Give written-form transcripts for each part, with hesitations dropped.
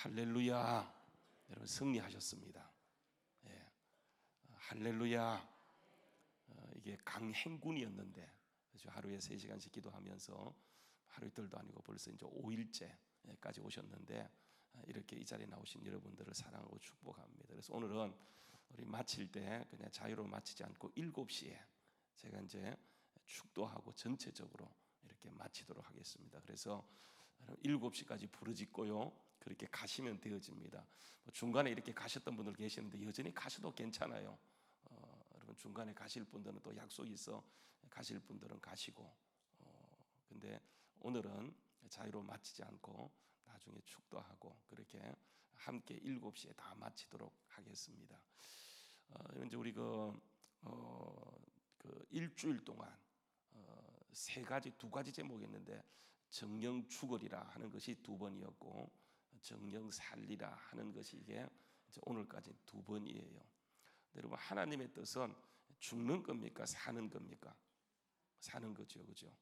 할렐루야. 여러분 승리하셨습니다. 예. 할렐루야. 이게 강행군이었는데 그렇죠? 하루에 3시간씩 기도하면서 하루 이틀도 아니고 벌써 이제 5일째까지 오셨는데 이렇게 이 자리에 나오신 여러분들을 사랑하고 축복합니다. 그래서 오늘은 우리 마칠 때 그냥 자유로 마치지 않고 7시에 제가 이제 축도하고 전체적으로 이렇게 마치도록 하겠습니다. 그래서 7시까지 부르짖고요 그렇게 가시면 되어집니다. 중간에 이렇게 가셨던 분들 계시는데 여전히 가셔도 괜찮아요. 여러분 중간에 가실 분들은 또 약속이 있어 가실 분들은 가시고 근데 오늘은 자유로 마치지 않고 나중에 축도하고 그렇게 함께 7시에 다 마치도록 하겠습니다. 이제 우리 그 일주일 동안 두 가지 제목이었는데 정령 죽으리라 하는 것이 2번이었고 정령 살리라 하는 것이 이게 오늘까지 2번이에요. 여러분 하나님의 뜻은 죽는 겁니까? 사는 겁니까? 사는 거죠, 그죠?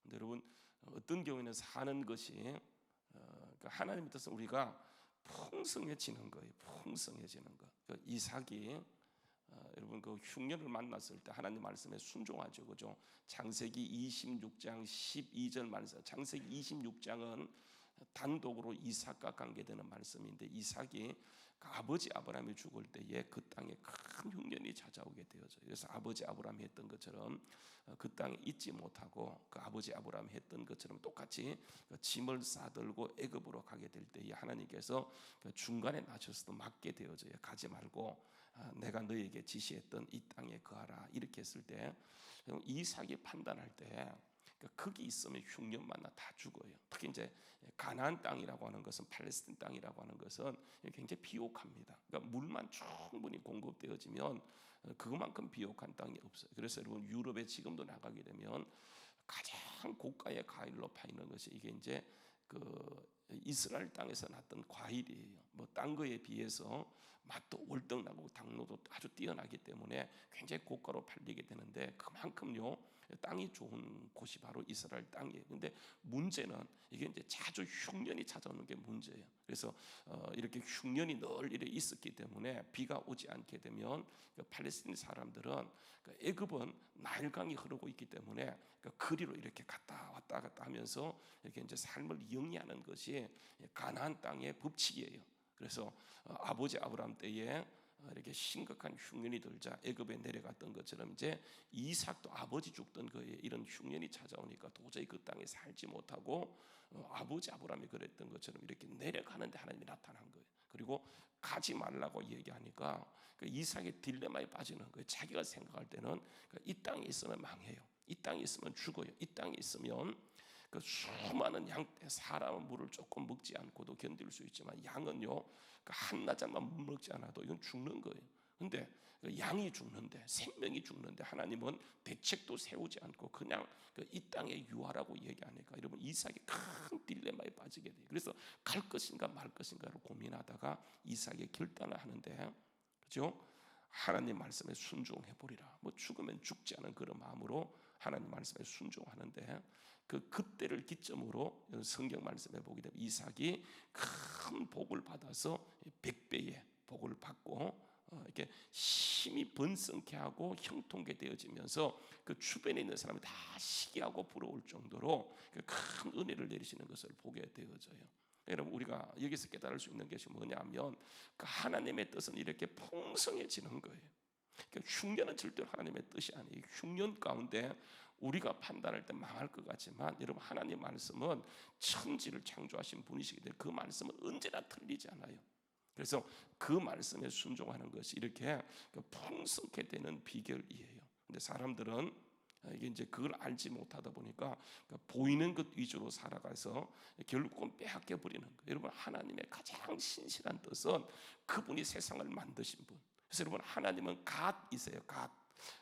근데 여러분 어떤 경우에는 사는 것이 그러니까 하나님의 뜻은 우리가 풍성해지는 거예요. 풍성해지는 거. 그러니까 이삭이 여러분 그 흉년을 만났을 때 하나님 말씀에 순종하죠, 그죠? 창세기 26장 12절 말씀. 창세기 26장은 단독으로 이삭과 관계되는 말씀인데 이삭이 그 아버지 아브라함이 죽을 때에 그 땅에 큰 흉년이 찾아오게 되어져요. 그래서 아버지 아브라함이 했던 것처럼 그 땅에 있지 못하고 그 아버지 아브라함이 했던 것처럼 똑같이 짐을 싸들고 애굽으로 가게 될 때에 하나님께서 중간에 나셔서도 막게 되어져요. 가지 말고 내가 너에게 지시했던 이 땅에 거하라 이렇게 했을 때 이삭이 판단할 때 거기 있으면 흉년 만나 다 죽어요. 특히 이제 가나안 땅이라고 하는 것은 팔레스틴 땅이라고 하는 것은 굉장히 비옥합니다. 그러니까 물만 충분히 공급되어지면 그것만큼 비옥한 땅이 없어요. 그래서 여러분 유럽에 지금도 나가게 되면 가장 고가의 과일로 파이는 것이 이게 이제 그 이스라엘 땅에서 났던 과일이에요. 뭐 딴 거에 비해서 맛도 월등하고 당도도 아주 뛰어나기 때문에 굉장히 고가로 팔리게 되는데 그만큼요 땅이 좋은 곳이 바로 이스라엘 땅이에요. 근데 문제는 이게 이제 자주 흉년이 찾아오는 게 문제예요. 그래서 이렇게 흉년이 늘 이래 있었기 때문에 비가 오지 않게 되면 팔레스틴 사람들은 애굽은 나일강이 흐르고 있기 때문에 거리로 이렇게 갔다 왔다 하면서 이렇게 이제 삶을 영위하는 것이 가나안 땅의 법칙이에요. 그래서 아버지 아브라함 때에 이렇게 심각한 흉년이 들자 애굽에 내려갔던 것처럼 이제 이삭도 아버지 죽던 거에 이런 흉년이 찾아오니까 도저히 그 땅에 살지 못하고 아버지 아브라함이 그랬던 것처럼 이렇게 내려가는데 하나님이 나타난 거예요. 그리고 가지 말라고 얘기하니까 이삭의 딜레마에 빠지는 거예요. 자기가 생각할 때는 이 땅에 있으면 망해요. 이 땅에 있으면 죽어요. 이 땅에 있으면 그 수많은 양떼 사람은 물을 조금 먹지 않고도 견딜 수 있지만 양은요 한나절만 못 먹지 않아도 이건 죽는 거예요. 근데 양이 죽는데 생명이 죽는데 하나님은 대책도 세우지 않고 그냥 이 땅에 유하라고 얘기하니까 여러분 이삭이 큰 딜레마에 빠지게 돼요. 그래서 갈 것인가 말 것인가를 고민하다가 이삭이 결단을 하는데 그렇죠? 하나님 말씀에 순종해 보리라. 뭐 죽으면 죽지 않은 그런 마음으로 하나님 말씀에 순종하는데 그때를 기점으로 성경 말씀에 보게 되면 이삭이 큰 복을 받아서 100배의 복을 받고 이렇게 힘이 번성케 하고 형통케 되어지면서 그 주변에 있는 사람이 다 시기하고 부러울 정도로 큰 은혜를 내리시는 것을 보게 되어져요. 여러분 우리가 여기서 깨달을 수 있는 것이 뭐냐면 그 하나님의 뜻은 이렇게 풍성해지는 거예요. 그러니까 흉년은 절대로 하나님의 뜻이 아니에요. 흉년 가운데 우리가 판단할 때 망할 것 같지만 여러분 하나님 말씀은 천지를 창조하신 분이시기 때문에 그 말씀은 언제나 틀리지 않아요. 그래서 그 말씀에 순종하는 것이 이렇게 풍성케 되는 비결이에요. 근데 사람들은 이게 이제 그걸 알지 못하다 보니까 보이는 것 위주로 살아가서 결국은 빼앗겨 버리는 거예요. 여러분 하나님의 가장 신실한 뜻은 그분이 세상을 만드신 분. 그래서 여러분 하나님은 갓이세요. 갓.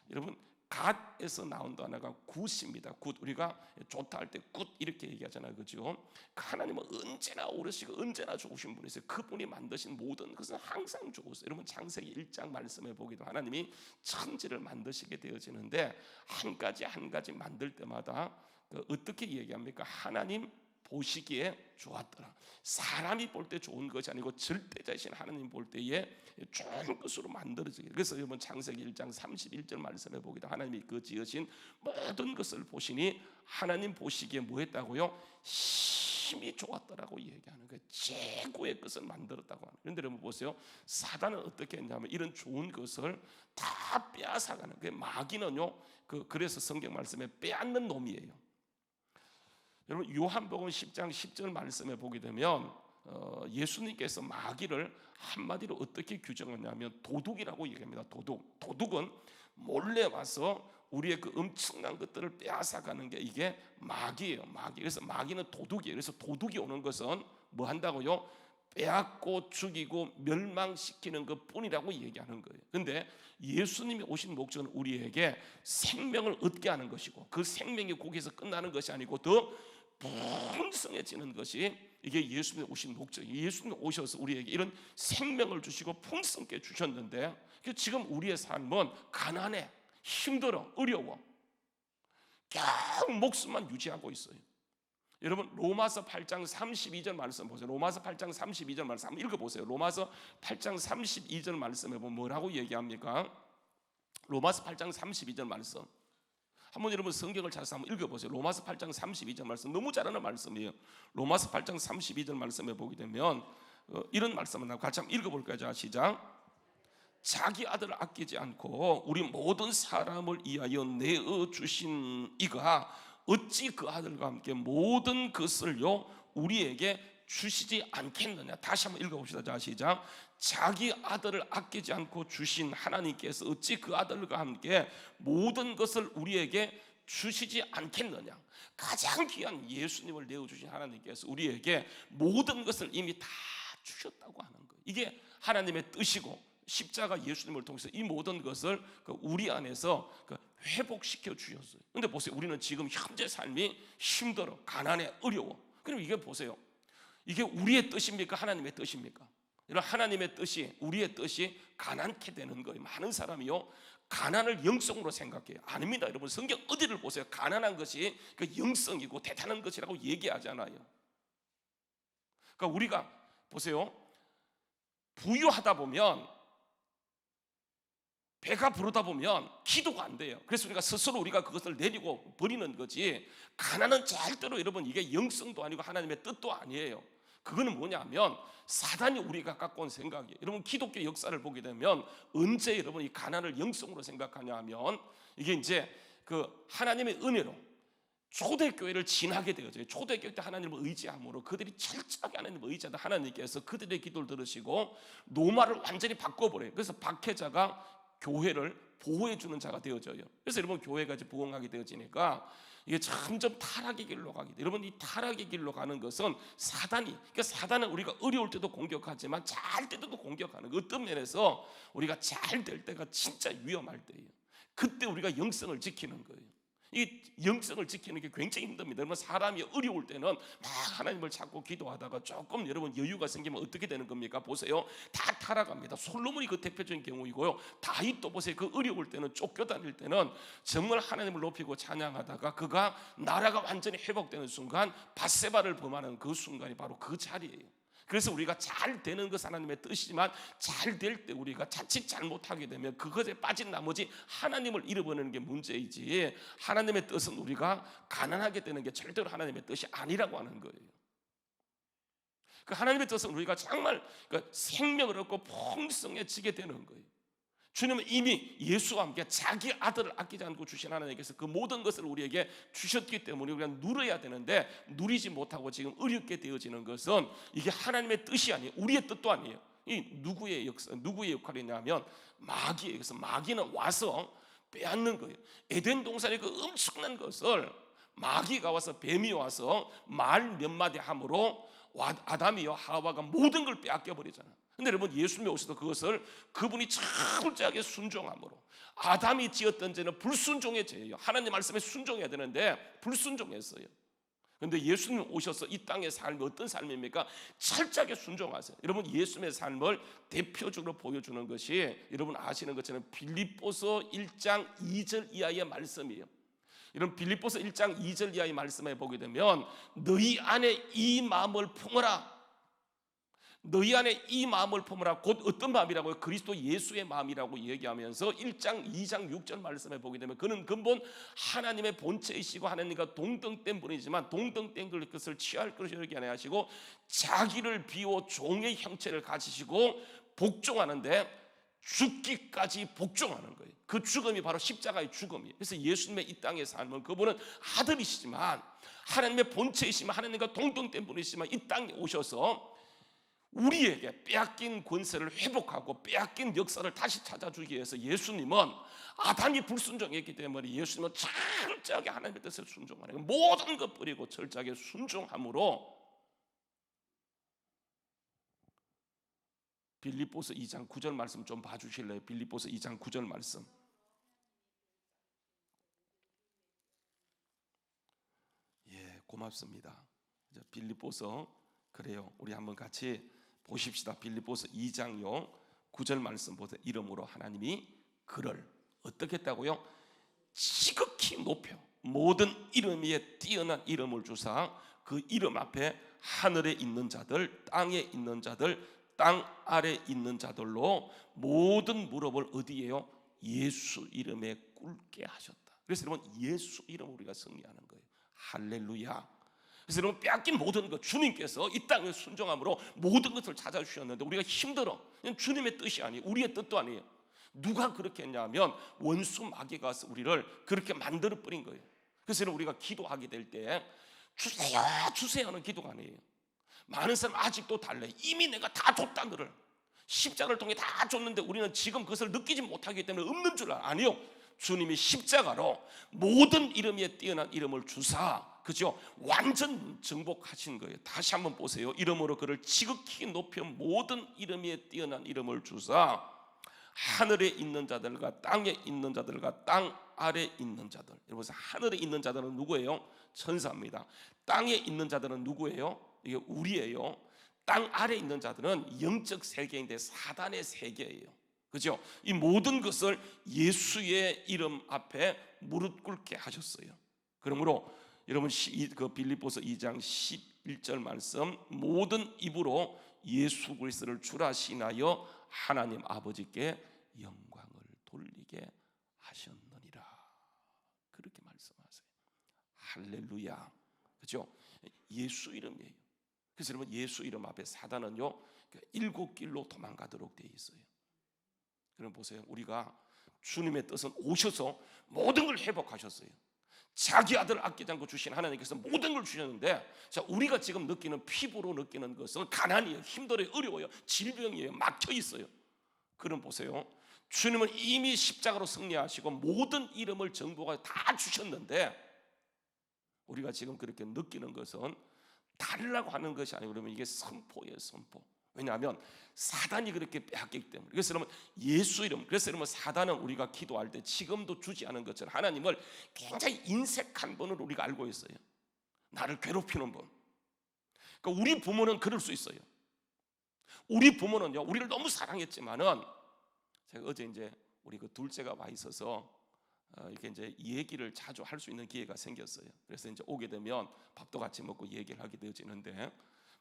여러분 갓에서 나온 단어가 굿입니다. 굿. 우리가 좋다 할 때 굿 이렇게 얘기하잖아요. 그죠? 하나님은 언제나 오르시고 언제나 좋으신 분이세요. 그분이 만드신 모든 것은 항상 좋으세요. 여러분 창세기 1장 말씀에 보기도 하나님이 천지를 만드시게 되어지는데 한 가지 한 가지 만들 때마다 어떻게 얘기합니까? 하나님 보시기에 좋았더라. 사람이 볼 때 좋은 것이 아니고 절대자신 하나님 볼 때에 좋은 것으로 만들어지게. 그래서 여러분 창세기 1장 31절 말씀해 보기도 하나님이 그 지으신 모든 것을 보시니 하나님 보시기에 뭐 했다고요? 심히 좋았더라고 얘기하는 거예요. 최고의 것을 만들었다고 하는. 그런데 여러분 보세요. 사단은 어떻게 했냐면 이런 좋은 것을 다 빼앗아가는 거예요. 마귀는요. 그래서 성경 말씀에 빼앗는 놈이에요. 여러분 요한복음 10장 10절 말씀에 보게 되면 예수님께서 마귀를 한마디로 어떻게 규정하냐면 도둑이라고 얘기합니다. 도둑은 몰래 와서 우리의 그 엄청난 것들을 빼앗아가는 게 이게 마귀예요. 마귀. 그래서 마귀는 도둑이에요. 그래서 도둑이 오는 것은 뭐 한다고요? 빼앗고 죽이고 멸망시키는 것뿐이라고 얘기하는 거예요. 그런데 예수님이 오신 목적은 우리에게 생명을 얻게 하는 것이고 그 생명이 거기서 끝나는 것이 아니고 더 풍성해지는 것이 이게 예수님이 오신 목적이에요. 예수님이 오셔서 우리에게 이런 생명을 주시고 풍성하게 주셨는데 지금 우리의 삶은 가난해, 힘들어, 어려워. 겨우 목숨만 유지하고 있어요. 여러분 로마서 8장 32절 말씀 보세요. 로마서 8장 32절 말씀 한번 읽어보세요. 로마서 8장 32절 말씀에 보면 뭐라고 얘기합니까? 로마서 8장 32절 말씀 한번 여러분 성경을 찾아서 한번 읽어보세요. 로마서 8장 32절 말씀 너무 잘하는 말씀이에요. 로마서 8장 32절 말씀에 보게 되면 이런 말씀을 같이 한번 읽어볼까요? 자, 시작. 자기 아들을 아끼지 않고 우리 모든 사람을 위하여 내어 주신 이가 어찌 그 아들과 함께 모든 것을요 우리에게 주시지 않겠느냐. 다시 한번 읽어봅시다. 자, 시작. 자기 아들을 아끼지 않고 주신 하나님께서 어찌 그 아들과 함께 모든 것을 우리에게 주시지 않겠느냐. 가장 귀한 예수님을 내어주신 하나님께서 우리에게 모든 것을 이미 다 주셨다고 하는 거예요. 이게 하나님의 뜻이고 십자가 예수님을 통해서 이 모든 것을 우리 안에서 회복시켜 주셨어요. 근데 보세요. 우리는 지금 현재 삶이 힘들어, 가난해, 어려워. 그럼 이게 보세요. 이게 우리의 뜻입니까? 하나님의 뜻입니까? 이런 하나님의 뜻이 우리의 뜻이 가난케 되는 거예요. 많은 사람이요 가난을 영성으로 생각해요. 아닙니다. 여러분 성경 어디를 보세요. 가난한 것이 그 영성이고 대단한 것이라고 얘기하잖아요. 그러니까 우리가 보세요. 부유하다 보면 배가 부르다 보면 기도가 안 돼요. 그래서 우리가 스스로 우리가 그것을 내리고 버리는 거지. 가난은 절대로 여러분 이게 영성도 아니고 하나님의 뜻도 아니에요. 그거는 뭐냐면 사단이 우리가 갖고 온 생각이에요. 여러분 기독교 역사를 보게 되면 언제 여러분 이 가난을 영성으로 생각하냐 하면 이게 이제 그 하나님의 은혜로 초대교회를 지나게 되어져요. 초대교회 때 하나님을 의지함으로 그들이 철저하게 하나님을 의지하다 하나님께서 그들의 기도를 들으시고 노마를 완전히 바꿔버려요. 그래서 박해자가 교회를 보호해주는 자가 되어져요. 그래서 여러분 교회가 이제 부흥하게 되어지니까 이게 점점 타락의 길로 가게 돼요. 여러분 이 타락의 길로 가는 것은 사단이, 그러니까 사단은 우리가 어려울 때도 공격하지만 잘 때도 공격하는 거. 어떤 면에서 우리가 잘 될 때가 진짜 위험할 때예요. 그때 우리가 영성을 지키는 거예요. 이 영성을 지키는 게 굉장히 힘듭니다. 여러분 사람이 어려울 때는 막 하나님을 찾고 기도하다가 조금 여러분 여유가 생기면 어떻게 되는 겁니까? 보세요. 다 타락합니다. 솔로몬이 그 대표적인 경우이고요. 다윗도 보세요. 그 어려울 때는 쫓겨다닐 때는 정말 하나님을 높이고 찬양하다가 그가 나라가 완전히 회복되는 순간 밧세바를 범하는 그 순간이 바로 그 자리예요. 그래서 우리가 잘 되는 것 하나님의 뜻이지만 잘 될 때 우리가 자칫 잘못하게 되면 그것에 빠진 나머지 하나님을 잃어버리는 게 문제이지 하나님의 뜻은 우리가 가난하게 되는 게 절대로 하나님의 뜻이 아니라고 하는 거예요. 그 하나님의 뜻은 우리가 정말 생명을 얻고 풍성해지게 되는 거예요. 주님은 이미 예수와 함께 자기 아들을 아끼지 않고 주신 하나님께서 그 모든 것을 우리에게 주셨기 때문에 우리가 누려야 되는데 누리지 못하고 지금 어렵게 되어지는 것은 이게 하나님의 뜻이 아니에요. 우리의 뜻도 아니에요. 이 누구의 역사, 누구의 역할이냐면 마귀예요. 그래서 마귀는 와서 빼앗는 거예요. 에덴 동산의 그 엄청난 것을 마귀가 와서 뱀이 와서 말 몇 마디 함으로 아담이요 하와가 모든 걸 빼앗겨 버리잖아요. 근데 여러분 예수님이 오셔서 그것을 그분이 철저하게 순종함으로 아담이 지었던 죄는 불순종의 죄예요. 하나님 말씀에 순종해야 되는데 불순종했어요. 그런데 예수님 오셔서 이 땅의 삶이 어떤 삶입니까? 철저하게 순종하세요. 여러분 예수님의 삶을 대표적으로 보여주는 것이 여러분 아시는 것처럼 빌립보서 1장 2절 이하의 말씀이에요. 이런 빌립보서 1장 2절 이하의 말씀에 보게 되면 너희 안에 이 마음을 품어라. 너희 안에 이 마음을 품어라. 곧 어떤 마음이라고요? 그리스도 예수의 마음이라고 얘기하면서 1장 2장 6절 말씀에 보게 되면 그는 근본 하나님의 본체이시고 하나님과 동등된 분이지만 동등된 것을 취할 것을 여기 안에 하시고 자기를 비워 종의 형체를 가지시고 복종하는데 죽기까지 복종하는 거예요. 그 죽음이 바로 십자가의 죽음이에요. 그래서 예수님의 이 땅의 삶은 그분은 아들이시지만 하나님의 본체이시면 하나님과 동등된 분이시지만 이 땅에 오셔서 우리에게 빼앗긴 권세를 회복하고 빼앗긴 역사를 다시 찾아주기 위해서 예수님은 아담이 불순종했기 때문에 예수님은 철저하게 하나님의 뜻에 순종하는 거예요. 모든 것 버리고 철저하게 순종함으로 빌립보서 2장 9절 말씀 좀 봐주실래요? 빌립보서 2장 9절 말씀. 예, 고맙습니다. 빌립보서 그래요. 우리 한번 같이 보십시다. 빌립보서 2장요 9절 말씀 보세요. 이름으로 하나님이 그를 어떻게 했다고요? 지극히 높여 모든 이름 위에 뛰어난 이름을 주사 그 이름 앞에 하늘에 있는 자들 땅에 있는 자들 땅 아래 있는 자들로 모든 무릎을 어디에요? 예수 이름에 꿇게 하셨다. 그래서 여러분 예수 이름으로 우리가 승리하는 거예요. 할렐루야. 그래서 여러분 빼앗긴 모든 것 주님께서 이 땅에 순종함으로 모든 것을 찾아주셨는데 우리가 힘들어. 주님의 뜻이 아니에요. 우리의 뜻도 아니에요. 누가 그렇게 했냐면 원수 마귀가 와서 우리를 그렇게 만들어 버린 거예요. 그래서 우리가 기도하게 될 때 주세요 주세요 하는 기도가 아니에요. 많은 사람 아직도 달래. 이미 내가 다 줬다. 너를 십자가를 통해 다 줬는데 우리는 지금 그것을 느끼지 못하기 때문에 없는 줄 알아. 아니요, 주님이 십자가로 모든 이름 위에 뛰어난 이름을 주사 그죠? 완전 정복하신 거예요. 다시 한번 보세요. 이름으로 그를 지극히 높여 모든 이름 위에 뛰어난 이름을 주사 하늘에 있는 자들과 땅에 있는 자들과 땅 아래 있는 자들. 여러분 하늘에 있는 자들은 누구예요? 천사입니다. 땅에 있는 자들은 누구예요? 이게 우리예요. 땅 아래 있는 자들은 영적 세계인데 사단의 세계예요. 그죠? 이 모든 것을 예수의 이름 앞에 무릎 꿇게 하셨어요. 그러므로 여러분 그 빌립보서 2장 11절 말씀 모든 입으로 예수 그리스도를 주라 시인하여 하나님 아버지께 영광을 돌리게 하셨느니라. 그렇게 말씀하세요. 할렐루야. 그죠? 예수 이름이에요. 그래서 여러분 예수 이름 앞에 사단은요 7길로 도망가도록 되어 있어요. 그럼 보세요. 우리가 주님의 뜻은 오셔서 모든 걸 회복하셨어요. 자기 아들을 아끼지 않고 주신 하나님께서 모든 걸 주셨는데 자 우리가 지금 느끼는 피부로 느끼는 것은 가난이에요. 힘들어요. 어려워요. 질병이에요. 막혀 있어요. 그럼 보세요. 주님은 이미 십자가로 승리하시고 모든 이름을 정복하여 다 주셨는데 우리가 지금 그렇게 느끼는 것은 달라고 하는 것이 아니고 그러면 이게 선포예요. 선포. 왜냐하면 사단이 그렇게 빼앗기기 때문에. 그래서 여러분 예수 이름, 그래서 여러분 사단은 우리가 기도할 때 지금도 주지 않은 것처럼 하나님을 굉장히 인색한 분으로 우리가 알고 있어요. 나를 괴롭히는 분. 그러니까 우리 부모는 그럴 수 있어요. 우리 부모는요 우리를 너무 사랑했지만은 제가 어제 이제 우리 그 둘째가 와 있어서 이렇게 이제 얘기를 자주 할 수 있는 기회가 생겼어요. 그래서 이제 오게 되면 밥도 같이 먹고 얘기를 하게 되어지는데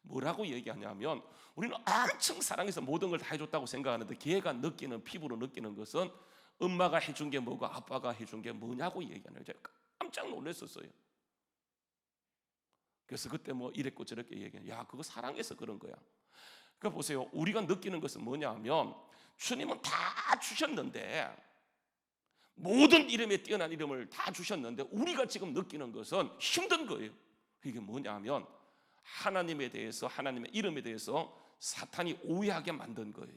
뭐라고 얘기하냐면 우리는 엄청 사랑해서 모든 걸 다 해줬다고 생각하는데 걔가 느끼는 피부로 느끼는 것은 엄마가 해준 게 뭐고 아빠가 해준 게 뭐냐고 얘기하는 거예요. 제가 깜짝 놀랐었어요. 그래서 그때 뭐 이랬고 저랬게 얘기해요. 야 그거 사랑해서 그런 거야. 그러니까 보세요. 우리가 느끼는 것은 뭐냐면 주님은 다 주셨는데 모든 이름에 뛰어난 이름을 다 주셨는데 우리가 지금 느끼는 것은 힘든 거예요. 이게 뭐냐면 하나님에 대해서 하나님의 이름에 대해서 사탄이 오해하게 만든 거예요.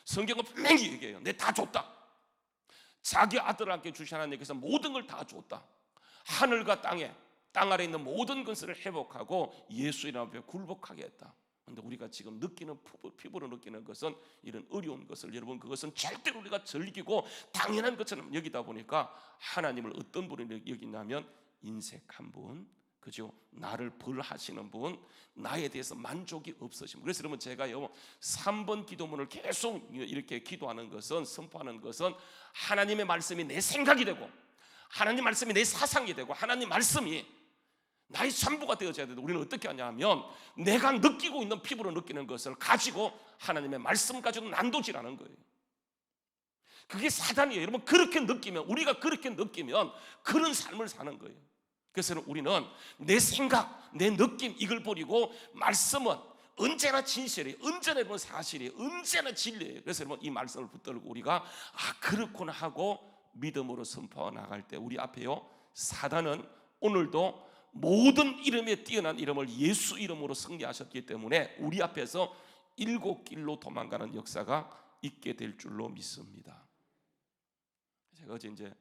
성경은 분명히 얘기해요. 내 다 줬다. 자기 아들에게 주신 하나님께서 모든 걸 다 줬다. 하늘과 땅에 땅 아래 있는 모든 것을 회복하고 예수 이름 앞에 굴복하게 했다. 그런데 우리가 지금 느끼는 피부로 느끼는 것은 이런 어려운 것을 여러분 그것은 절대로 우리가 즐기고 당연한 것처럼 여기다 보니까 하나님을 어떤 분이 여기냐면 인색한 분, 그죠? 나를 벌하시는 분, 나에 대해서 만족이 없으신 분. 그래서 여러분 제가요 3번 기도문을 계속 이렇게 기도하는 것은 선포하는 것은 하나님의 말씀이 내 생각이 되고 하나님 말씀이 내 사상이 되고 하나님 말씀이 나의 전부가 되어져야 되는데 우리는 어떻게 하냐면 내가 느끼고 있는 피부로 느끼는 것을 가지고 하나님의 말씀 가지고 난도질하는 거예요. 그게 사단이에요. 여러분 그렇게 느끼면 우리가 그렇게 느끼면 그런 삶을 사는 거예요. 그래서 우리는 내 생각, 내 느낌 이걸 버리고 말씀은 언제나 진실이에요. 언제나 여러분 사실이에요. 언제나 진리예요. 그래서 여러분 이 말씀을 붙들고 우리가 그렇구나 하고 믿음으로 선포해 나갈 때 우리 앞에요 사단은 오늘도 모든 이름에 뛰어난 이름을 예수 이름으로 승리하셨기 때문에 우리 앞에서 7길로 도망가는 역사가 있게 될 줄로 믿습니다. 제가 어제 이제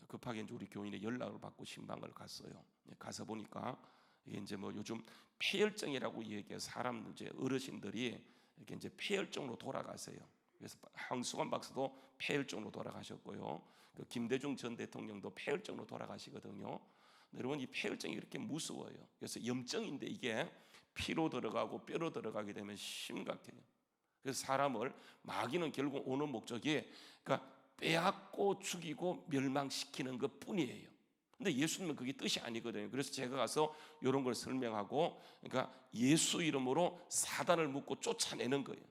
급하게 이제 우리 교인의 연락을 받고 신방을 갔어요. 가서 보니까 이게 이제 뭐 요즘 폐혈증이라고 얘기해 사람 이제 어르신들이 이렇게 이제 폐혈증으로 돌아가세요. 그래서 황수관 박사도 폐혈증으로 돌아가셨고요. 그 김대중 전 대통령도 폐혈증으로 돌아가시거든요. 여러분 이 폐혈증이 그렇게 무서워요. 그래서 염증인데 이게 피로 들어가고 뼈로 들어가게 되면 심각해요. 그래서 사람을 마귀는 결국 오는 목적이 그러니까 빼앗고 죽이고 멸망시키는 것 뿐이에요. 근데 예수님은 그게 뜻이 아니거든요. 그래서 제가 가서 이런 걸 설명하고 그러니까 예수 이름으로 사단을 묶고 쫓아내는 거예요.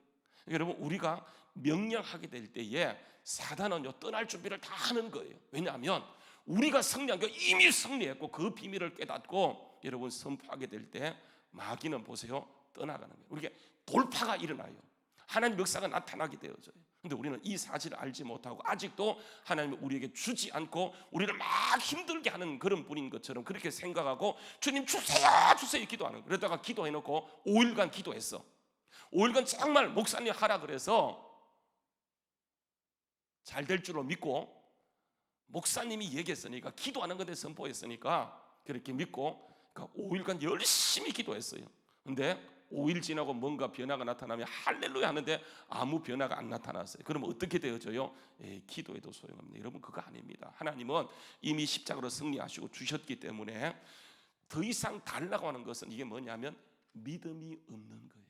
그러니까 여러분 우리가 명령하게 될 때에 사단은요 떠날 준비를 다 하는 거예요. 왜냐하면 우리가 승리한 게 이미 승리했고 그 비밀을 깨닫고 여러분 선포하게 될 때 마귀는 보세요 떠나가는 거예요. 우리에게 돌파가 일어나요. 하나님 역사가 나타나게 되어져요. 근데 우리는 이 사실을 알지 못하고 아직도 하나님이 우리에게 주지 않고 우리를 막 힘들게 하는 그런 분인 것처럼 그렇게 생각하고 주님 주세요 주세요 기도하는 거예요. 그러다가 기도해놓고 5일간 기도했어. 5일간 정말 목사님 하라 그래서 잘 될 줄로 믿고 목사님이 얘기했으니까 기도하는 것에 선포했으니까 그렇게 믿고 그러니까 5일간 열심히 기도했어요. 근데 5일 지나고 뭔가 변화가 나타나면 할렐루야 하는데 아무 변화가 안 나타났어요. 그러면 어떻게 되어져요? 기도해도 소용없네요. 여러분 그거 아닙니다. 하나님은 이미 십자가로 승리하시고 주셨기 때문에 더 이상 달라고 하는 것은 이게 뭐냐면 믿음이 없는 거예요.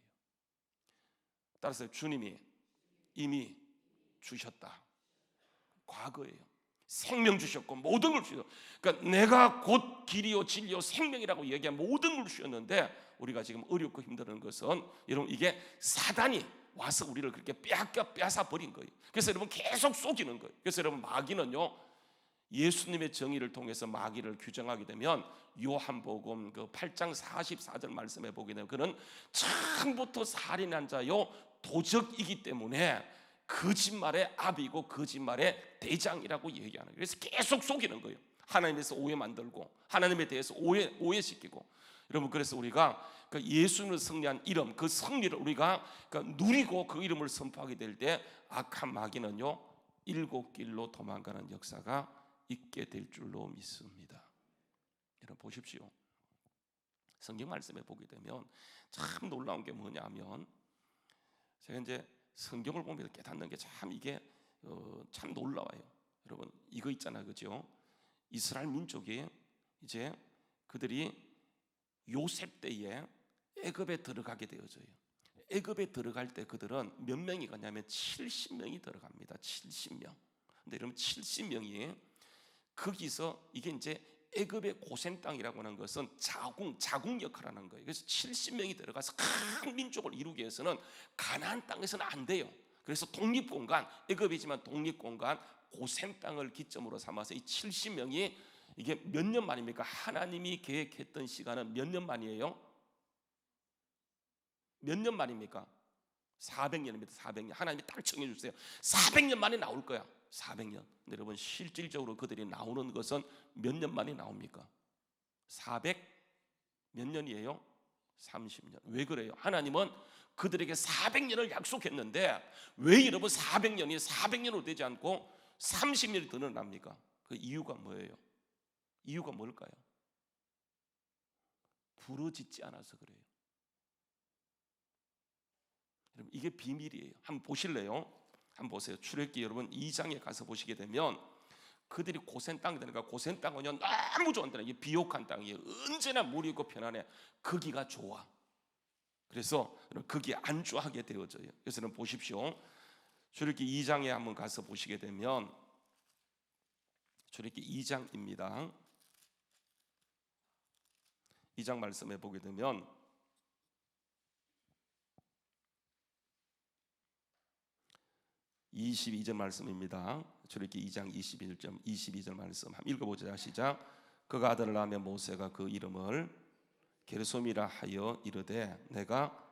따라서 주님이 이미 주셨다. 과거예요. 생명 주셨고 모든 걸 주셨어요. 그러니까 내가 곧 길이요 진리요 생명이라고 얘기한 모든 걸 주셨는데 우리가 지금 어렵고 힘든 것은 여러분 이게 사단이 와서 우리를 그렇게 빼앗아 버린 거예요. 그래서 여러분 계속 속이는 거예요. 그래서 여러분 마귀는요 예수님의 정의를 통해서 마귀를 규정하게 되면 요한복음 그 8장 44절 말씀해 보게 되면 그는 처음부터 살인한 자요 도적이기 때문에 거짓말의 아비고 거짓말의 대장이라고 얘기하는 거예요. 그래서 계속 속이는 거예요. 하나님에 대해서 오해 만들고 하나님에 대해서 오해시키고 여러분 그래서 우리가 그 예수님을 승리한 이름 그 승리를 우리가 누리고 그 이름을 선포하게 될 때 악한 마귀는요 7길로 도망가는 역사가 있게 될 줄로 믿습니다. 여러분 보십시오. 성경 말씀에 보게 되면 참 놀라운 게 뭐냐면 제가 이제 성경을 보면서 깨닫는 게 참 이게 참 놀라워요. 여러분 이거 있잖아요, 그죠? 이스라엘 민족이 이제 그들이 요셉 때에 애굽에 들어가게 되어져요. 애굽에 들어갈 때 그들은 몇 명이 가냐면 70명이 들어갑니다. 70명. 근데 여러분 70명이 거기서 이게 이제 애굽의 고센 땅이라고 하는 것은 자궁 역할을 하는 거예요. 그래서 70명이 들어가서 큰 민족을 이루기 위해서는 가나안 땅에서는 안 돼요. 그래서 독립공간, 애굽이지만 독립공간 고센 땅을 기점으로 삼아서 이 70명이 이게 몇 년 만입니까? 하나님이 계획했던 시간은 몇 년 만이에요? 몇 년 만입니까? 400년입니다. 400년. 하나님이 딱 정해주세요. 400년 만에 나올 거야. 400년. 근데 여러분 실질적으로 그들이 나오는 것은 몇 년 만에 나옵니까? 400 몇 년이에요? 30년. 왜 그래요? 하나님은 그들에게 400년을 약속했는데 왜 여러분 400년이 400년으로 되지 않고 30년이 더 늘어납니까? 그 이유가 뭐예요? 이유가 뭘까요? 부러짓지 않아서 그래요. 여러분 이게 비밀이에요. 한번 보실래요? 한번 보세요. 출애굽기 여러분 2장에 가서 보시게 되면 그들이 고센 땅이 되니까 고센 땅은요 너무 좋은 땅이에요. 이게 비옥한 땅이에요. 언제나 물이 있고 편안해. 거기가 좋아. 그래서 거기에 안주하게 되어져요. 그래서 보십시오. 출애굽기 2장에 한번 가서 보시게 되면 출애굽기 2장입니다. 2장 말씀에 보게 되면 22절 말씀입니다. 출애굽기 2장 22절 말씀 한번 읽어보자. 시작. 그가 아들을 낳으며 모세가 그 이름을 게르솜이라 하여 이르되 내가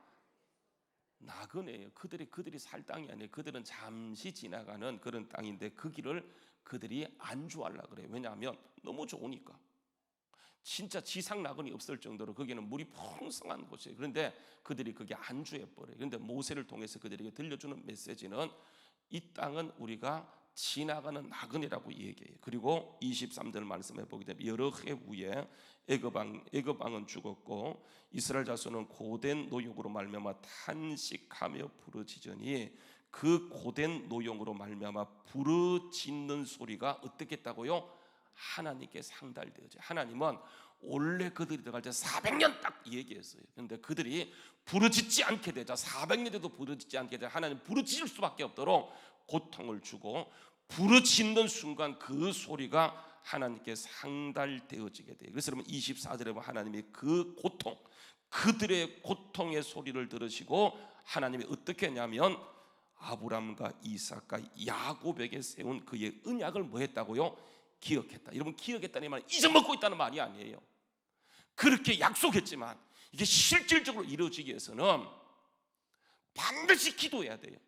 나그네예요. 그들이 살 땅이 아니에요. 그들은 잠시 지나가는 그런 땅인데 그 길을 그들이 안주하려고 그래요. 왜냐하면 너무 좋으니까. 진짜 지상 나그네 없을 정도로 거기는 물이 풍성한 곳이에요. 그런데 그들이 거기에 안주해 버려요. 그런데 모세를 통해서 그들에게 들려주는 메시지는 이 땅은 우리가 지나가는 나그네라고 얘기해요. 그리고 23절 말씀해 보게 되면 여러 해 후에 애굽왕은 죽었고 이스라엘 자손은 고된 노역으로 말미암아 탄식하며 부르짖으니 그 고된 노역으로 말미암아 부르짖는 소리가 어떻게 했다고요? 하나님께 상달되어져. 하나님은 원래 그들이 들어갈 때 400년 딱 얘기했어요. 그런데 그들이 부르짖지 않게 되자 400년 돼도 부르짖지 않게 되자 하나님 부르짖을 수밖에 없도록 고통을 주고 부르짖는 순간 그 소리가 하나님께 상달되어지게 돼요. 그래서 여러분 24절에 보면 하나님이 그 고통, 그들의 고통의 소리를 들으시고 하나님이 어떻게 했냐면 아브람과 이삭과 야곱에게 세운 그의 언약을 뭐 했다고요? 기억했다. 여러분 기억했다는 말은 잊어먹고 있다는 말이 아니에요. 그렇게 약속했지만 이게 실질적으로 이루어지기 위해서는 반드시 기도해야 돼요.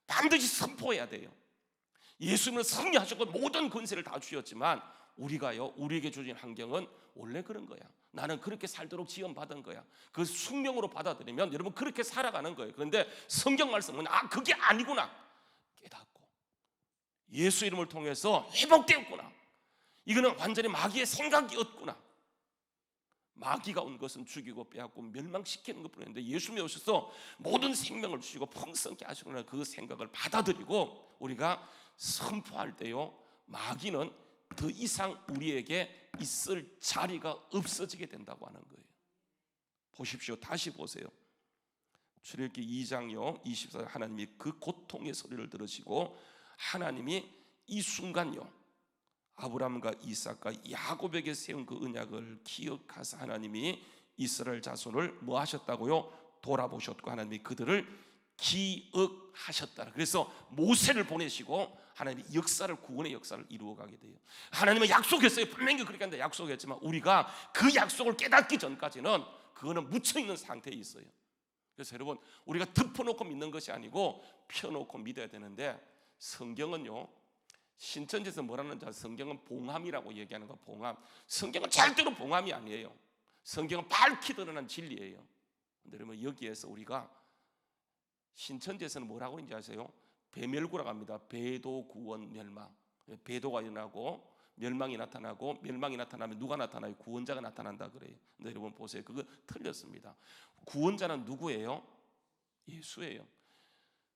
반드시 선포해야 돼요. 예수님은 승리하셨고 모든 권세를 다 주셨지만 우리에게 주신 환경은 원래 그런 거야. 나는 그렇게 살도록 지원받은 거야. 그 숙명으로 받아들이면 여러분 그렇게 살아가는 거예요. 그런데 성경 말씀은 그게 아니구나 깨닫고 예수 이름을 통해서 회복되었구나. 이거는 완전히 마귀의 생각이었구나. 마귀가 온 것은 죽이고 빼앗고 멸망시키는 것뿐인데 예수님이 오셔서 모든 생명을 주시고 풍성케 하시구나. 그 생각을 받아들이고 우리가 선포할 때요 마귀는 더 이상 우리에게 있을 자리가 없어지게 된다고 하는 거예요. 보십시오. 다시 보세요. 출애굽기 2장요 24절 하나님이 그 고통의 소리를 들으시고 하나님이 이 순간요 아브람과 이삭과 야곱에게 세운 그 언약을 기억하사 하나님이 이스라엘 자손을 뭐 하셨다고요? 돌아보셨고 하나님이 그들을 기억하셨다. 그래서 모세를 보내시고 하나님이 역사를 구원의 역사를 이루어가게 돼요. 하나님은 약속했어요. 분명히 그렇게 한다 약속했지만 우리가 그 약속을 깨닫기 전까지는 그거는 묻혀있는 상태에 있어요. 그래서 여러분 우리가 덮어놓고 믿는 것이 아니고 펴놓고 믿어야 되는데 성경은요 신천지에서 뭐라는 자 성경은 봉함이라고 얘기하는 거 봉함. 성경은 절대로 봉함이 아니에요. 성경은 밝히 드러난 진리예요. 근데 여러분 여기에서 우리가 신천지에서는 뭐라고 하는지 아세요? 배멸구라고 합니다. 배도 구원 멸망. 배도가 일어나고 멸망이 나타나고 멸망이 나타나면 누가 나타나요? 구원자가 나타난다 그래요. 근데 여러분 보세요. 그거 틀렸습니다. 구원자는 누구예요? 예수예요.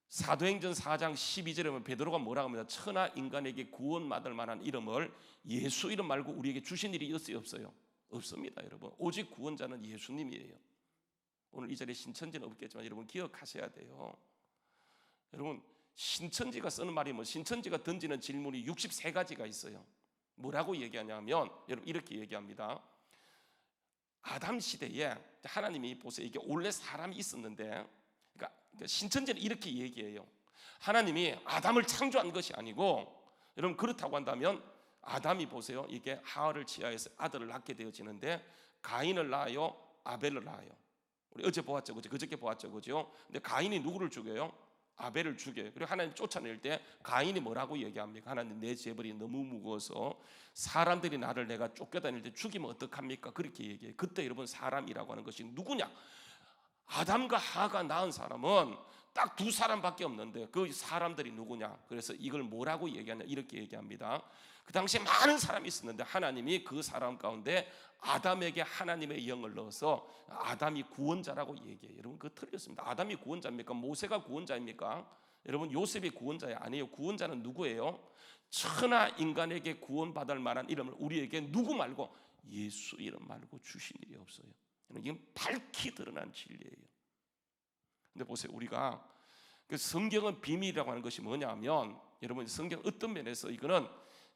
사도행전 4장 12절에 보면 베드로가 뭐라고 합니다. 천하 인간에게 구원받을 만한 이름을 예수 이름 말고 우리에게 주신 일이 있어요? 없어요? 없습니다. 여러분 오직 구원자는 예수님이에요. 오늘 이 자리에 신천지는 없겠지만 여러분 기억하셔야 돼요. 여러분 신천지가 쓰는 말이 뭐 신천지가 던지는 질문이 63가지가 있어요. 뭐라고 얘기하냐면 여러분 이렇게 얘기합니다. 아담 시대에 하나님이 보세요. 이게 원래 사람이 있었는데 그러니까 신천지는 이렇게 얘기해요. 하나님이 아담을 창조한 것이 아니고 여러분 그렇다고 한다면 아담이 보세요. 이게 하와를 취하여서 아들을 낳게 되어지는데 가인을 낳아요? 아벨을 낳아요? 우리 어제 보았죠, 그죠? 그저께 보았죠, 그죠? 근데 가인이 누구를 죽여요? 아벨을 죽여요. 그리고 하나님 쫓아낼 때 가인이 뭐라고 얘기합니까? 하나님 내 재벌이 너무 무거워서 사람들이 나를 내가 쫓겨다닐 때 죽이면 어떡합니까? 그렇게 얘기해요. 그때 여러분 사람이라고 하는 것이 누구냐? 아담과 하가 낳은 사람은 딱 두 사람밖에 없는데 그 사람들이 누구냐? 그래서 이걸 뭐라고 얘기하냐? 이렇게 얘기합니다. 그 당시에 많은 사람이 있었는데 하나님이 그 사람 가운데 아담에게 하나님의 영을 넣어서 아담이 구원자라고 얘기해요. 여러분 그거 틀렸습니다. 아담이 구원자입니까? 모세가 구원자입니까? 여러분 요셉이 구원자야? 아니에요. 구원자는 누구예요? 천하 인간에게 구원받을 만한 이름을 우리에게 누구 말고 예수 이름 말고 주신 일이 없어요. 이건 밝히 드러난 진리예요. 근데 보세요. 우리가 그 성경은 비밀이라고 하는 것이 뭐냐면 여러분 성경 어떤 면에서 이거는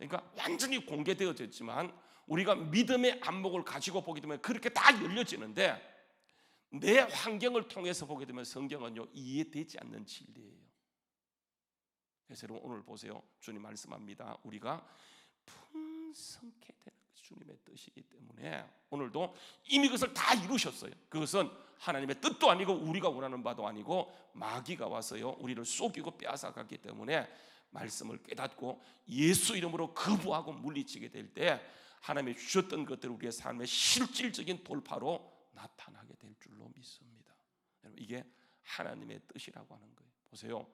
그러니까 완전히 공개되어졌지만 우리가 믿음의 안목을 가지고 보게 되면 그렇게 다 열려지는데, 내 환경을 통해서 보게 되면 성경은요 이해되지 않는 진리예요. 그래서 여러분 오늘 보세요. 주님 말씀합니다. 우리가 풍성케 되는 것이 주님의 뜻이기 때문에 오늘도 이미 그것을 다 이루셨어요. 그것은 하나님의 뜻도 아니고 우리가 원하는 바도 아니고 마귀가 와서요 우리를 속이고 빼앗아갔기 때문에 말씀을 깨닫고 예수 이름으로 거부하고 물리치게 될 때 하나님이 주셨던 것들을 우리의 삶의 실질적인 돌파로 나타나게 될 줄로 믿습니다. 여러분 이게 하나님의 뜻이라고 하는 거예요. 보세요.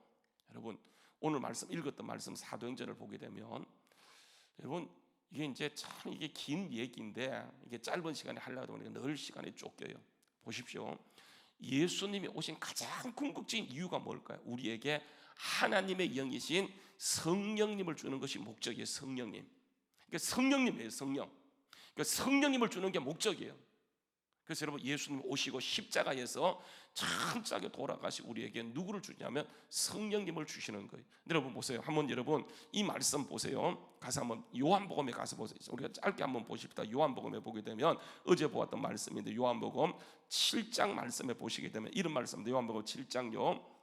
여러분 오늘 말씀 읽었던 말씀 사도행전을 보게 되면 여러분 이게 이제 참 이게 긴 얘기인데 이게 짧은 시간에 하려다 보니까 늘 시간이 쫓겨요. 보십시오. 예수님이 오신 가장 궁극적인 이유가 뭘까요? 우리에게 하나님의 영이신 성령님을 주는 것이 목적이에요. 성령님. 그러니까 성령님이에요. 성령. 그러니까 성령님을 주는 게 목적이에요. 그래서 여러분 예수님 오시고 십자가에서 철저하게 돌아가시고 우리에게 누구를 주냐면 성령님을 주시는 거예요. 여러분 보세요. 한번 여러분 이 말씀 보세요. 가서 한번 요한복음에 가서 보세요. 우리가 짧게 한번 보십시다. 요한복음에 보게 되면 어제 보았던 말씀인데 요한복음 7장 말씀에 보시게 되면 이런 말씀입니다. 요한복음 7장요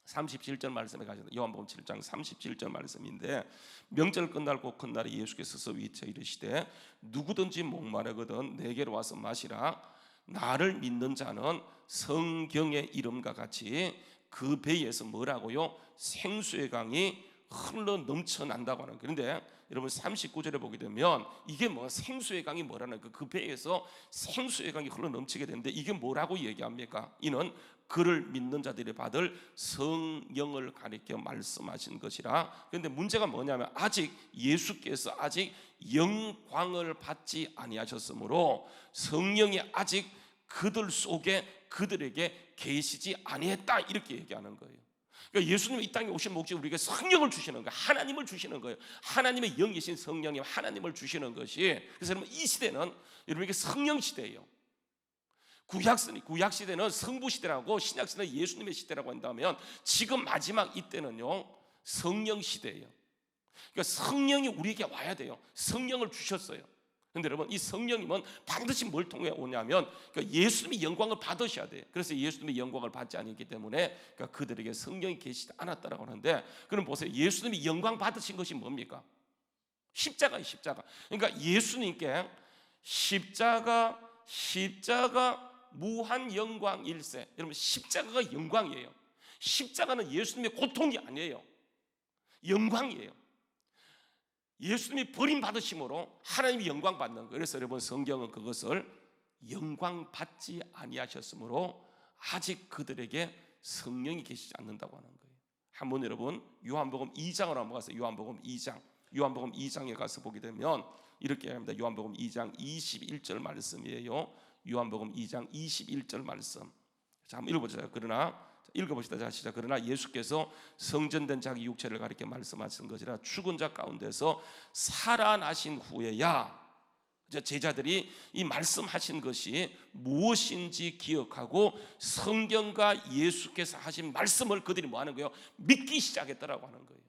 37절 말씀에 가시다. 요한복음 7장 37절 말씀인데 명절 끝날고 큰 날에 예수께서 위쳐 이르시되 누구든지 목마르거든 내게로 와서 마시라. 나를 믿는 자는 성경의 이름과 같이 그 배에서 뭐라고요? 생수의 강이 흘러 넘쳐난다고 하는 거예요. 그런데 여러분 39절에 보게 되면 이게 뭐 생수의 강이 뭐라는 거예요? 그 배에서 생수의 강이 흘러 넘치게 되는데 이게 뭐라고 얘기합니까? 이는 그를 믿는 자들이 받을 성령을 가리켜 말씀하신 것이라. 그런데 문제가 뭐냐면 아직 예수께서 아직 영광을 받지 아니하셨으므로 성령이 아직 그들 속에 그들에게 계시지 아니했다 이렇게 얘기하는 거예요. 그러니까 예수님이 이 땅에 오신 목적이 우리에게 성령을 주시는 거예요. 하나님을 주시는 거예요. 하나님의 영이신 성령님 하나님을 주시는 것이. 그래서 여러분 이 시대는 여러분에게 성령 시대예요. 구약 시대는 성부 시대라고 신약 시대는 예수님의 시대라고 한다면 지금 마지막 이때는요 성령 시대예요. 그러니까 성령이 우리에게 와야 돼요. 성령을 주셨어요. 그런데 여러분 이 성령님은 반드시 뭘 통해 오냐면 그러니까 예수님이 영광을 받으셔야 돼요. 그래서 예수님이 영광을 받지 않았기 때문에 그러니까 그들에게 성령이 계시지 않았다라고 하는데, 그럼 보세요. 예수님이 영광 받으신 것이 뭡니까? 십자가예요. 십자가. 그러니까 예수님께 십자가 무한 영광 일세. 여러분 십자가가 영광이에요. 십자가는 예수님의 고통이 아니에요. 영광이에요. 예수님이 버림받으심으로 하나님이 영광 받는 거예요. 그래서 여러분 성경은 그것을 영광 받지 아니하셨으므로 아직 그들에게 성령이 계시지 않는다고 하는 거예요. 한번 여러분 요한복음 2장으로 한번 가서 요한복음 2장에 가서 보게 되면 이렇게 합니다. 요한복음 2장 21절 말씀이에요. 요한복음 2장 21절 말씀. 자, 한번 읽어보세요. 읽어봅시다. 자, 시작. 그러나 예수께서 성전된 자기 육체를 가리켜 말씀하신 것이라 죽은 자 가운데서 살아나신 후에야 제자들이 이 말씀하신 것이 무엇인지 기억하고 성경과 예수께서 하신 말씀을 그들이 뭐 하는 거예요? 믿기 시작했다라고 하는 거예요.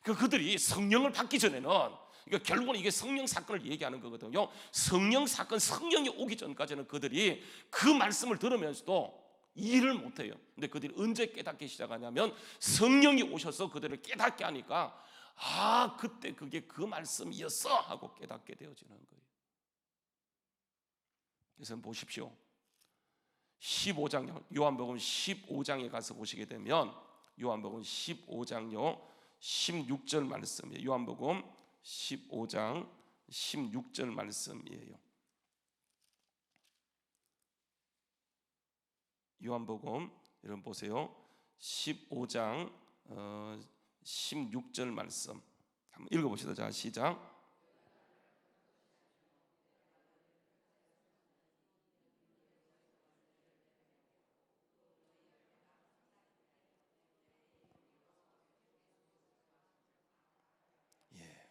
그러니까 그들이 성령을 받기 전에는, 그러니까 결국은 이게 성령 사건을 얘기하는 거거든요. 성령 사건, 성령이 오기 전까지는 그들이 그 말씀을 들으면서도 이해를 못해요. 근데 그들이 언제 깨닫기 시작하냐면 성령이 오셔서 그들을 깨닫게 하니까 아 그때 그게 그 말씀이었어 하고 깨닫게 되어지는 거예요. 그래서 보십시오. 15장 요한복음 15장에 가서 보시게 되면 요한복음 15장요 16절 말씀이에요. 요한복음 15장 16절 말씀이에요. 요한복음 여러분 보세요. 15장 16절 말씀 한번 읽어봅시다. 자, 시작.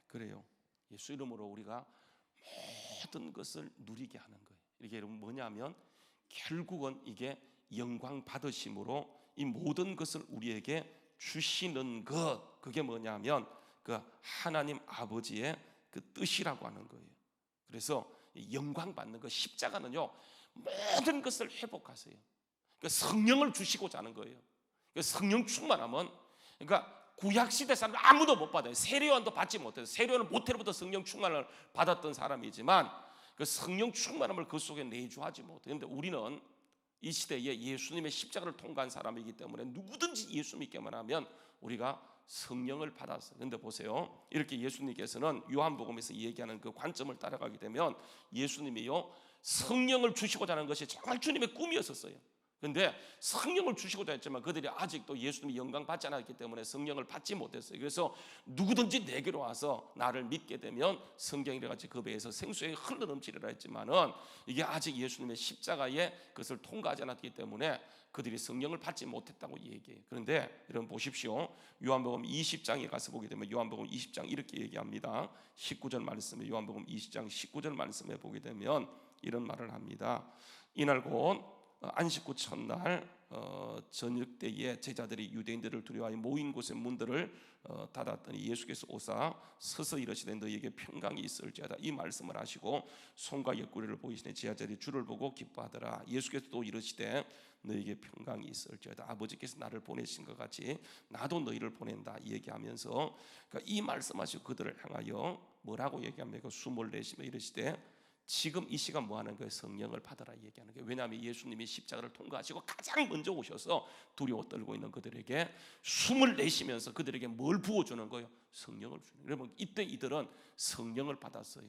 그래요. 예수 이름으로 우리가 모든 것을 누리게 하는 거예요. 이게 여러분 뭐냐면 결국은 이게 영광 받으심으로 이 모든 것을 우리에게 주시는 것, 그게 뭐냐면 그 하나님 아버지의 그 뜻이라고 하는 거예요. 그래서 영광 받는 그 십자가는요, 모든 것을 회복하세요. 그러니까 성령을 주시고자 하는 거예요. 그러니까 성령 충만하면, 그러니까 구약 시대 사람 아무도 못 받아요. 세례요한도 받지 못해요. 세례요한은 모태로부터 성령 충만을 받았던 사람이지만 그 성령 충만함을 그 속에 내주하지 못해요. 그런데 우리는 이 시대에 예수님의 십자가를 통과한 사람이기 때문에 누구든지 예수 믿기만 하면 우리가 성령을 받았어요. 그런데 보세요, 이렇게 예수님께서는 요한복음에서 얘기하는 그 관점을 따라가게 되면 예수님이요, 성령을 주시고자 하는 것이 정말 주님의 꿈이었었어요. 그런데 성령을 주시고자 했지만 그들이 아직도 예수님이 영광 받지 않았기 때문에 성령을 받지 못했어요. 그래서 누구든지 내게로 와서 나를 믿게 되면 성경이라 같이 그 배에서 생수에 흘러넘치리라 했지만은 이게 아직 예수님의 십자가의 그것을 통과하지 않았기 때문에 그들이 성령을 받지 못했다고 얘기해요. 그런데 여러분 보십시오, 요한복음 20장에 가서 보게 되면 요한복음 20장 이렇게 얘기합니다. 19절 말씀에, 요한복음 20장 19절 말씀에 보게 되면 이런 말을 합니다. 이날 곧 안식 후 첫날 저녁 때에 제자들이 유대인들을 두려워하여 모인 곳의 문들을 닫았더니 예수께서 오사 서서 이르시되 너희에게 평강이 있을지어다, 이 말씀을 하시고 손과 옆구리를 보이시니 제자들이 주를 보고 기뻐하더라. 예수께서 또 이르시되 너희에게 평강이 있을지어다, 아버지께서 나를 보내신 것 같이 나도 너희를 보낸다 얘기하면서, 그러니까 이 말씀하시고 그들을 향하여 뭐라고 얘기합니까? 숨을 내쉬며 이르시되 지금 이 시간 뭐 하는 거예요? 성령을 받아라 얘기하는 거예요. 왜냐하면 예수님이 십자가를 통과하시고 가장 먼저 오셔서 두려워 떨고 있는 그들에게 숨을 내쉬면서 그들에게 뭘 부어주는 거예요? 성령을 주는 거예요. 여러분 이때 이들은 성령을 받았어요.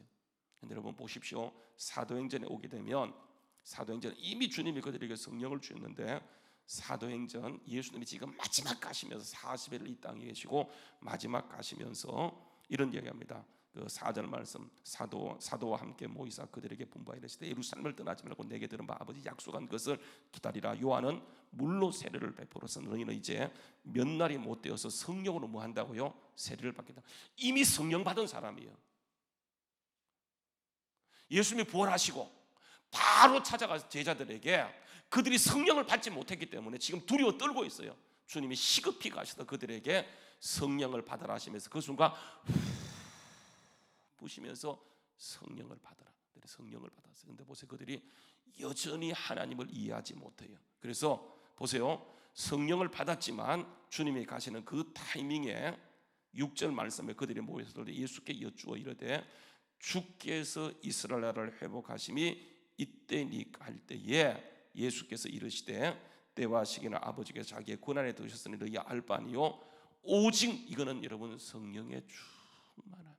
근데 여러분 보십시오, 사도행전에 오게 되면 사도행전 이미 주님이 그들에게 성령을 주셨는데 사도행전 예수님이 지금 마지막 가시면서 40일 이 땅에 계시고 마지막 가시면서 이런 얘기합니다. 그 4절 말씀, 사도와 함께 모이사 그들에게 분부하여 이르시되 예루살렘을 떠나지 말고 내게 들은 바 아버지 약속한 것을 기다리라. 요한은 물로 세례를 베풀어서 너희는 이제 몇 날이 못 되어서 성령으로 뭐 한다고요? 세례를 받겠다. 이미 성령 받은 사람이에요. 예수님이 부활하시고 바로 찾아가서 제자들에게, 그들이 성령을 받지 못했기 때문에 지금 두려워 떨고 있어요. 주님이 시급히 가셔서 그들에게 성령을 받아라 하시면서 그 순간 부시면서 성령을 받아라. 성령을 받았어요. 그런데 보세요, 그들이 여전히 하나님을 이해하지 못해요. 그래서 보세요, 성령을 받았지만 주님이 가시는 그 타이밍에 6절 말씀에 그들이 모여서 예수께 여쭈어 이르되 주께서 이스라엘 나라를 회복하심이 이때니까 할 때에 예수께서 이르시되 때와 시기는 아버지께서 자기의 권한에 두셨으니 너희 알 바 아니요 오직 이거는 여러분 성령의 충만함이에요.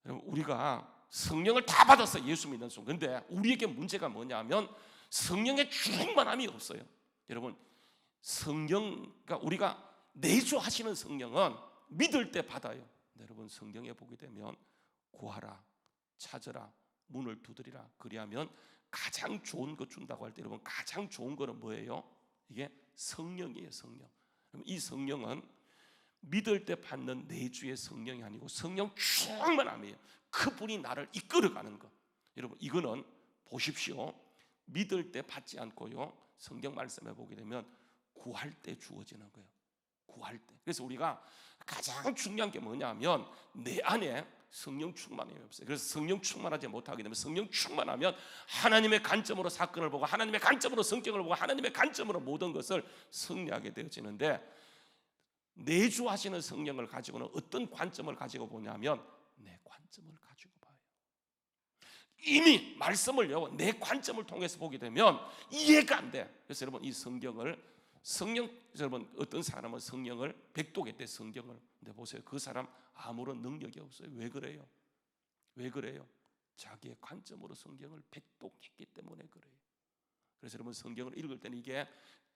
여러분 우리가 성령을 다 받았어요. 예수 믿는 순간. 그런데 우리에게 문제가 뭐냐면 성령의 충만함이 없어요. 여러분 성령, 그러니까 우리가 내주하시는 성령은 믿을 때 받아요. 여러분 성경에 보게 되면 구하라, 찾으라, 문을 두드리라, 그리하면 가장 좋은 것 준다고 할 때 여러분 가장 좋은 거는 뭐예요? 이게 성령이에요. 성령. 이 성령은 믿을 때 받는 내주의 성령이 아니고 성령 충만함이에요. 그분이 나를 이끌어가는 것. 여러분 이거는 보십시오, 믿을 때 받지 않고요, 성경 말씀에 보게 되면 구할 때 주어지는 거예요. 구할 때. 그래서 우리가 가장 중요한 게 뭐냐면 내 안에 성령 충만함이 없어요. 그래서 성령 충만하지 못하게 되면, 성령 충만하면 하나님의 관점으로 사건을 보고 하나님의 관점으로 성경을 보고 하나님의 관점으로 모든 것을 승리하게 되어지는데, 내주하시는 성령을 가지고는 어떤 관점을 가지고 보냐면 내 관점을 가지고 봐요. 이미 말씀을요 내 관점을 통해서 보게 되면 이해가 안 돼. 그래서 여러분 이 성령 여러분 어떤 사람은 성령을 백독했대. 성경을. 근데 보세요, 그 사람 아무런 능력이 없어요. 왜 그래요? 왜 그래요? 자기의 관점으로 성경을 백독했기 때문에 그래요. 그래서 여러분 성경을 읽을 때는 이게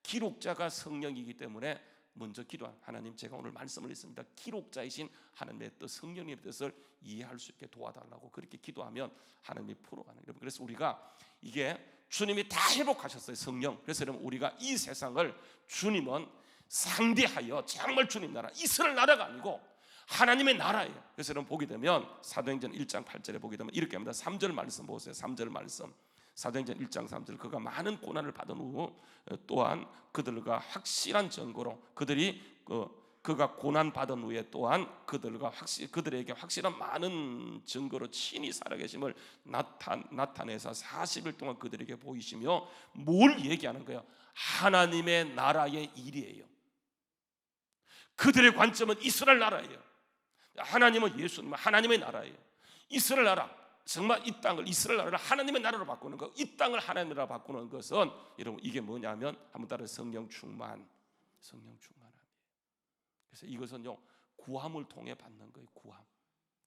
기록자가 성령이기 때문에 먼저 기도한 하나님, 제가 오늘 말씀을 했습니다. 기록자이신 하나님의 뜻, 성령님의 뜻을 이해할 수 있게 도와달라고 그렇게 기도하면 하나님이 풀어가는 거예요. 그래서 우리가 이게 주님이 다 회복하셨어요. 성령. 그래서 여러분 우리가 이 세상을 주님은 상대하여 정말 주님 나라, 이스라엘 나라가 아니고 하나님의 나라예요. 그래서 여러분 보게 되면 사도행전 1장 8절에 보게 되면 이렇게 합니다. 3절 말씀 보세요. 3절 말씀. 사도행전 1장 3절, 그가 많은 고난을 받은 후 또한 그들과 확실한 증거로 그들이 그 그가 고난 받은 후에 또한 그들에게 확실한 많은 증거로 친히 살아계심을 나타내서 40일 동안 그들에게 보이시며 뭘 얘기하는 거예요? 하나님의 나라의 일이에요. 그들의 관점은 이스라엘 나라예요. 하나님은 예수님, 하나님의 나라예요. 이스라엘 나라, 정말 이 땅을 이스라엘 나라를 하나님의 나라로 바꾸는 것, 이 땅을 하나님의 나라로 바꾸는 것은 여러분 이게 뭐냐면 한번 따라 성령 충만함이에요. 그래서 이것은요 구함을 통해 받는 거예요. 구함.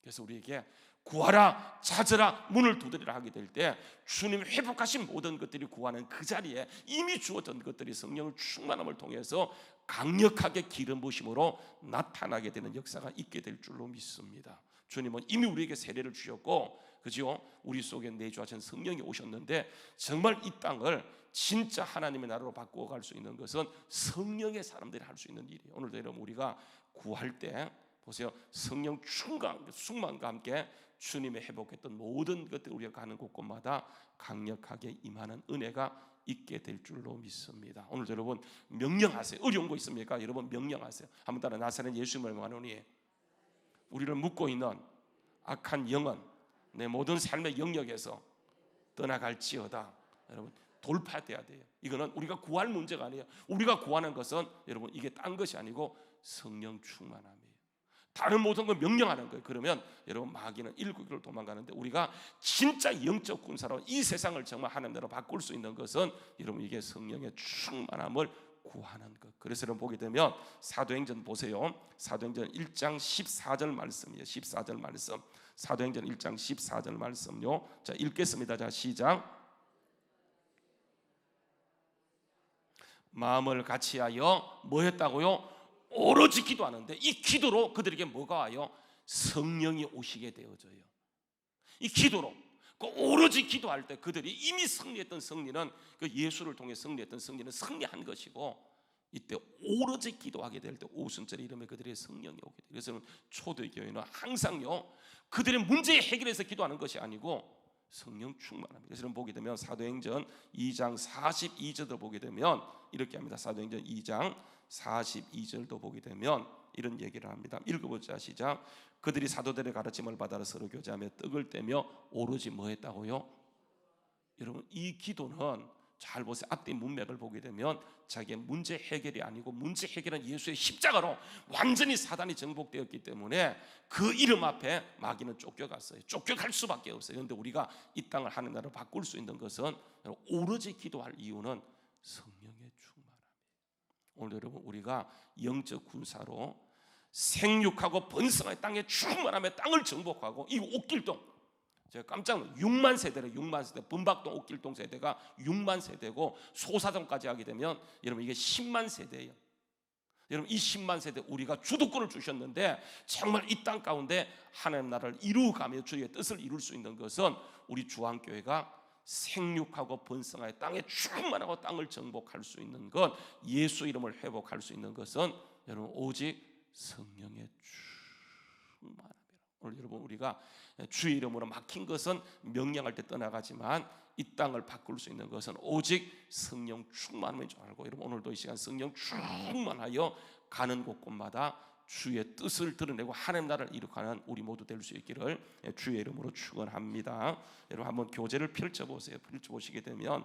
그래서 우리에게 구하라, 찾으라, 문을 두드리라 하게 될 때 주님 회복하신 모든 것들이 구하는 그 자리에 이미 주어진 것들이 성령을 충만함을 통해서 강력하게 기름 부으심으로 나타나게 되는 역사가 있게 될 줄로 믿습니다. 주님은 이미 우리에게 세례를 주셨고, 그죠? 우리 속에 내주하신 성령이 오셨는데 정말 이 땅을 진짜 하나님의 나라로 바꾸어갈 수 있는 것은 성령의 사람들이 할 수 있는 일이에요. 오늘도 여러분 우리가 구할 때 보세요, 성령 충만과 함께 주님의 회복했던 모든 것들 우리가 가는 곳곳마다 강력하게 임하는 은혜가 있게 될 줄로 믿습니다. 오늘 여러분 명령하세요. 어려운 거 있습니까? 여러분 명령하세요. 한번 따라 나사렛 예수 명하노니 우리를 묶고 있는 악한 영은 내 모든 삶의 영역에서 떠나갈지어다. 여러분 돌파돼야 돼요. 이거는 우리가 구할 문제가 아니에요. 우리가 구하는 것은 여러분 이게 딴 것이 아니고 성령 충만함이에요. 다른 모든 걸 명령하는 거예요. 그러면 여러분 마귀는 일구기를 도망가는데 우리가 진짜 영적 군사로 이 세상을 정말 하나님 나라로 바꿀 수 있는 것은 여러분 이게 성령의 충만함을 구하는 것. 그래서 여러분 보게 되면 사도행전 보세요. 사도행전 1장 14절 말씀이에요. 14절 말씀. 사도행전 1장 14절 말씀요. 자 읽겠습니다. 자 시작. 마음을 같이하여 뭐 했다고요? 오로지 기도하는데 이 기도로 그들에게 뭐가 와요? 성령이 오시게 되어져요. 이 기도로 그 오로지 기도할 때 그들이 이미 승리했던 승리는 그 예수를 통해 승리했던 승리는 승리한 것이고, 이때 오로지 기도하게 될 때 오순절의 이름에 그들의 성령이 오게 돼요. 그래서 초대교회는 항상요 그들의 문제의 해결에서 기도하는 것이 아니고 성령 충만합니다. 그래서 보게 되면 사도행전 2장 42절도 보게 되면 이렇게 합니다. 사도행전 2장 42절도 보게 되면 이런 얘기를 합니다. 읽어보자 시작. 그들이 사도들의 가르침을 받아 서로 교제하며 떡을 떼며 오로지 뭐 했다고요? 여러분 이 기도는 잘 보세요. 앞뒤 문맥을 보게 되면 자기의 문제 해결이 아니고 문제 해결은 예수의 십자가로 완전히 사단이 정복되었기 때문에 그 이름 앞에 마귀는 쫓겨갔어요. 쫓겨갈 수밖에 없어요. 그런데 우리가 이 땅을 하는 나라로 바꿀 수 있는 것은 오로지 기도할 이유는 성령의 충만함이에요. 오늘 여러분 우리가 영적 군사로 생육하고 번성한 땅의 충만함에 땅을 정복하고 이 옥길동, 제가 깜짝 놀랐어요. 6만 세대래. 6만 세대. 범박동 옥길동 세대가 6만 세대고 소사동까지 하게 되면 여러분 이게 10만 세대예요. 여러분 이 10만 세대 우리가 주도권을 주셨는데 정말 이 땅 가운데 하나님 나라를 이루어가며 주의 뜻을 이룰 수 있는 것은 우리 주한교회가 생육하고 번성하여 땅에 충만하고 땅을 정복할 수 있는 것, 예수 이름을 회복할 수 있는 것은 여러분 오직 성령의 충만함이라. 오늘 여러분 우리가 주의 이름으로 막힌 것은 명령할 때 떠나가지만 이 땅을 바꿀 수 있는 것은 오직 성령 충만함인 줄 알고, 여러분 오늘도 이 시간 성령 충만하여 가는 곳곳마다 주의 뜻을 드러내고 하나님 나라를 이룩하는 우리 모두 될 수 있기를 주의 이름으로 축원합니다. 여러분 한번 교제를 펼쳐보세요. 펼쳐보시게 되면